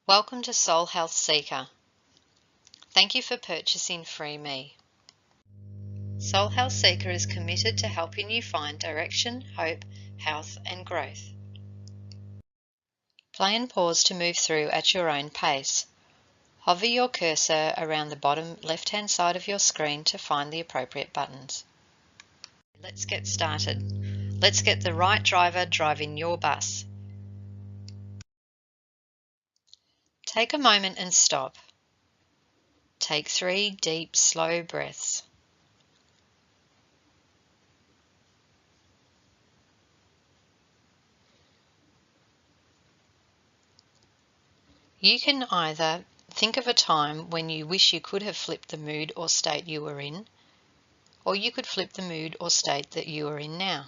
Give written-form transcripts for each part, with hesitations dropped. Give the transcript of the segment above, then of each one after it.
Welcome to Soul Health Seeker. Thank you for purchasing Free Me. Soul Health Seeker is committed to helping you find direction, hope, health and growth. Play and pause to move through at your own pace. Hover your cursor around the bottom left-hand side of your screen to find the appropriate buttons. Let's get started. Let's get the right driver driving your bus. Take a moment and stop. Take 3 deep, slow breaths. You can either think of a time when you wish you could have flipped the mood or state you were in, or you could flip the mood or state that you are in now.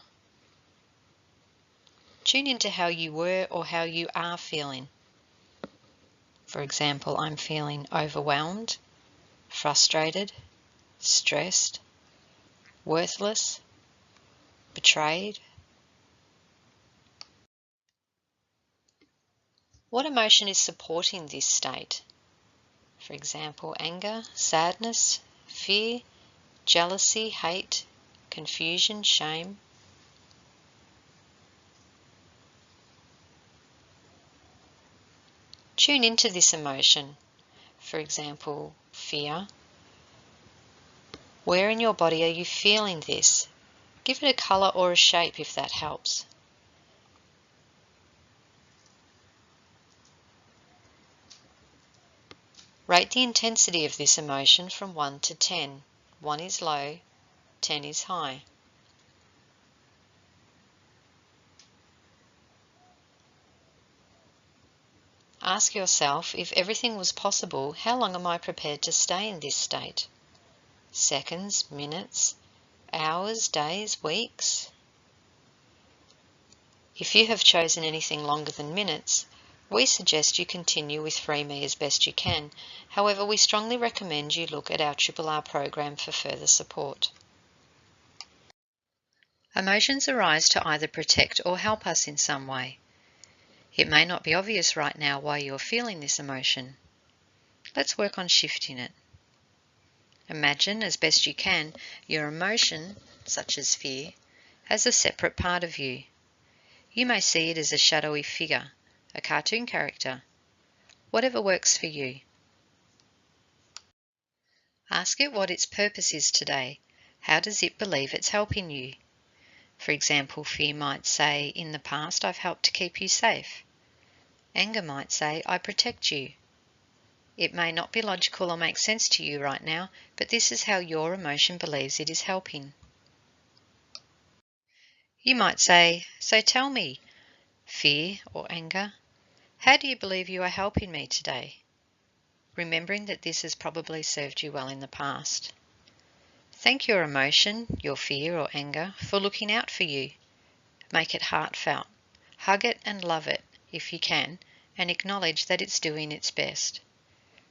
Tune into how you were or how you are feeling. For example, I'm feeling overwhelmed, frustrated, stressed, worthless, betrayed. What emotion is supporting this state? For example, anger, sadness, fear, jealousy, hate, confusion, shame. Tune into this emotion. For example, fear. Where in your body are you feeling this? Give it a colour or a shape if that helps. Rate the intensity of this emotion from 1 to 10. 1 is low, 10 is high. Ask yourself, if everything was possible, how long am I prepared to stay in this state? Seconds, minutes, hours, days, weeks? If you have chosen anything longer than minutes, we suggest you continue with Free Me as best you can. However, we strongly recommend you look at our RRR program for further support. Emotions arise to either protect or help us in some way. It may not be obvious right now why you're feeling this emotion. Let's work on shifting it. Imagine, as best you can, your emotion, such as fear, as a separate part of you. You may see it as a shadowy figure, a cartoon character, whatever works for you. Ask it what its purpose is today. How does it believe it's helping you? For example, fear might say, in the past I've helped to keep you safe. Anger might say, I protect you. It may not be logical or make sense to you right now, but this is how your emotion believes it is helping. You might say, so tell me, fear or anger, how do you believe you are helping me today? Remembering that this has probably served you well in the past. Thank your emotion, your fear or anger, for looking out for you. Make it heartfelt. Hug it and love it, if you can, and acknowledge that it's doing its best.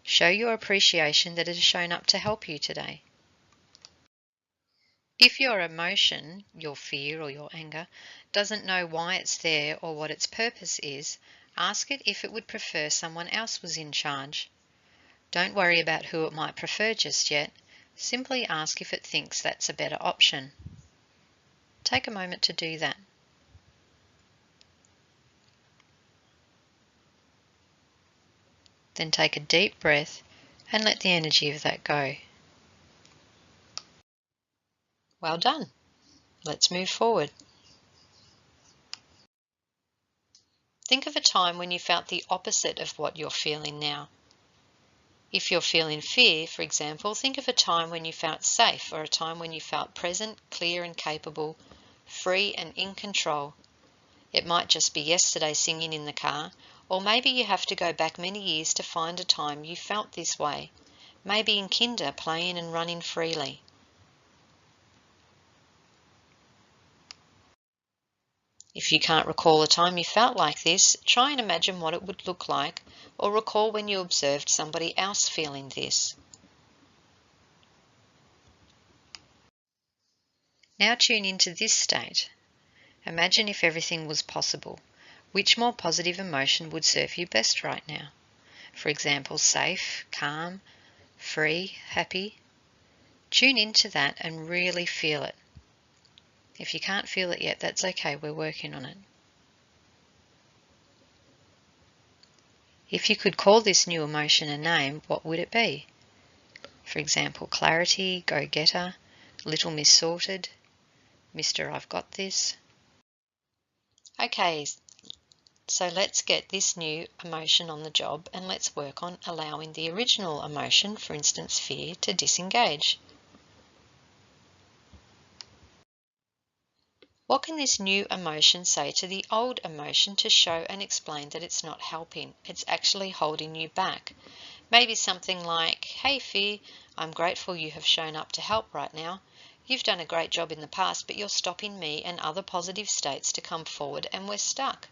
Show your appreciation that it has shown up to help you today. If your emotion, your fear or your anger, doesn't know why it's there or what its purpose is, ask it if it would prefer someone else was in charge. Don't worry about who it might prefer just yet. Simply ask if it thinks that's a better option. Take a moment to do that. Then take a deep breath and let the energy of that go. Well done. Let's move forward. Think of a time when you felt the opposite of what you're feeling now. If you're feeling fear, for example, think of a time when you felt safe or a time when you felt present, clear and capable, free and in control. It might just be yesterday singing in the car, or maybe you have to go back many years to find a time you felt this way. Maybe in kinder, playing and running freely. If you can't recall a time you felt like this, try and imagine what it would look like, or recall when you observed somebody else feeling this. Now tune into this state. Imagine if everything was possible. Which more positive emotion would serve you best right now? For example, safe, calm, free, happy. Tune into that and really feel it. If you can't feel it yet, that's okay, we're working on it. If you could call this new emotion a name, what would it be? For example, clarity, go-getter, little miss sorted, Mr. I've got this. Okay, so let's get this new emotion on the job and let's work on allowing the original emotion, for instance fear, to disengage. What can this new emotion say to the old emotion to show and explain that it's not helping, it's actually holding you back? Maybe something like, hey fear, I'm grateful you have shown up to help right now. You've done a great job in the past, but you're stopping me and other positive states to come forward and we're stuck.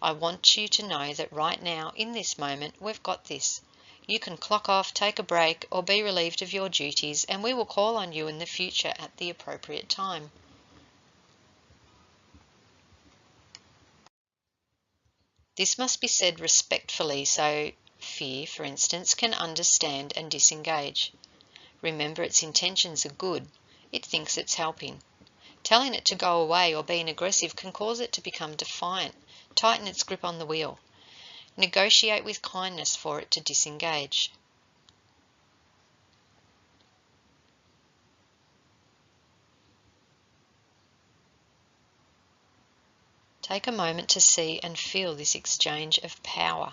I want you to know that right now, in this moment, we've got this. You can clock off, take a break, or be relieved of your duties, and we will call on you in the future at the appropriate time. This must be said respectfully so fear, for instance, can understand and disengage. Remember, its intentions are good. It thinks it's helping. Telling it to go away or being aggressive can cause it to become defiant, tighten its grip on the wheel. Negotiate with kindness for it to disengage. Take a moment to see and feel this exchange of power.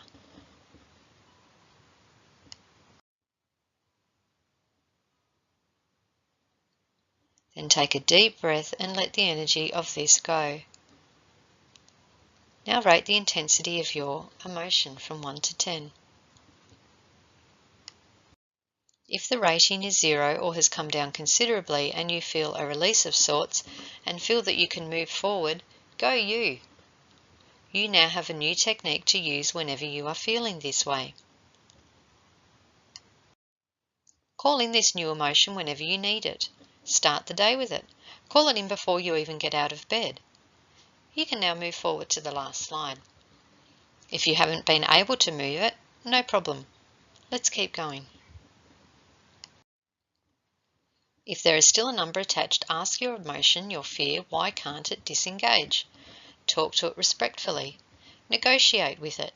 Then take a deep breath and let the energy of this go. Now rate the intensity of your emotion from 1 to 10. If the rating is 0 or has come down considerably and you feel a release of sorts and feel that you can move forward, go you. You now have a new technique to use whenever you are feeling this way. Call in this new emotion whenever you need it. Start the day with it. Call it in before you even get out of bed. You can now move forward to the last slide. If you haven't been able to move it, no problem. Let's keep going. If there is still a number attached, ask your emotion, your fear, why can't it disengage? Talk to it respectfully. Negotiate with it.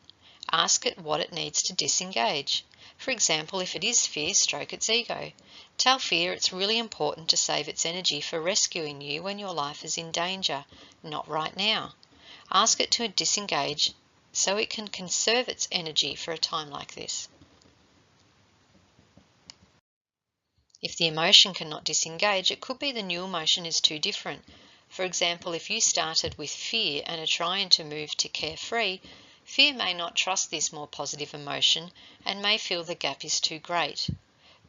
Ask it what it needs to disengage. For example, if it is fear, stroke its ego. Tell fear it's really important to save its energy for rescuing you when your life is in danger, not right now. Ask it to disengage so it can conserve its energy for a time like this. If the emotion cannot disengage, it could be the new emotion is too different. For example, if you started with fear and are trying to move to carefree, fear may not trust this more positive emotion and may feel the gap is too great.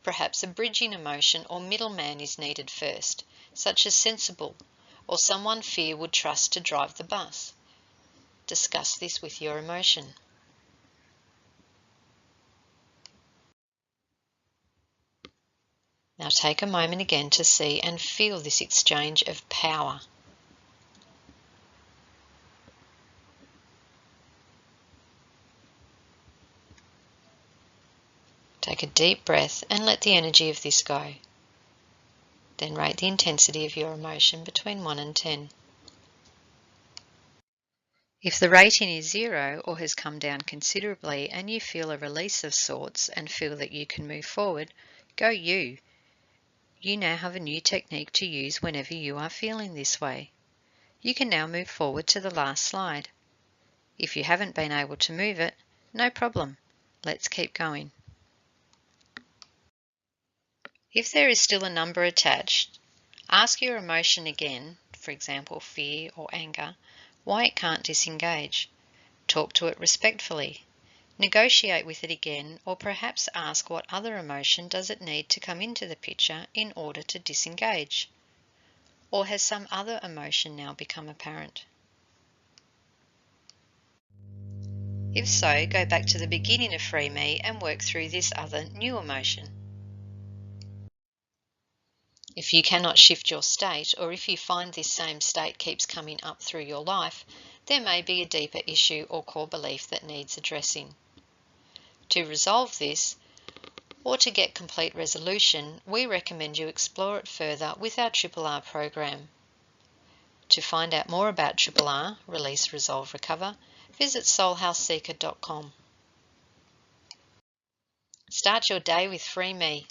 Perhaps a bridging emotion or middleman is needed first, such as sensible, or someone fear would trust to drive the bus. Discuss this with your emotion. Now take a moment again to see and feel this exchange of power. Take a deep breath and let the energy of this go. Then rate the intensity of your emotion between 1 and 10. If the rating is 0 or has come down considerably and you feel a release of sorts and feel that you can move forward, go you. You now have a new technique to use whenever you are feeling this way. You can now move forward to the last slide. If you haven't been able to move it, no problem. Let's keep going. If there is still a number attached, ask your emotion again, for example fear or anger, why it can't disengage. Talk to it respectfully. Negotiate with it again, or perhaps ask what other emotion does it need to come into the picture in order to disengage. Or has some other emotion now become apparent? If so, go back to the beginning of Free Me and work through this other new emotion. If you cannot shift your state, or if you find this same state keeps coming up through your life, there may be a deeper issue or core belief that needs addressing. To resolve this, or to get complete resolution, we recommend you explore it further with our RRR program. To find out more about RRR, Release, Resolve, Recover, visit soulhouseseeker.com. Start your day with Free Me.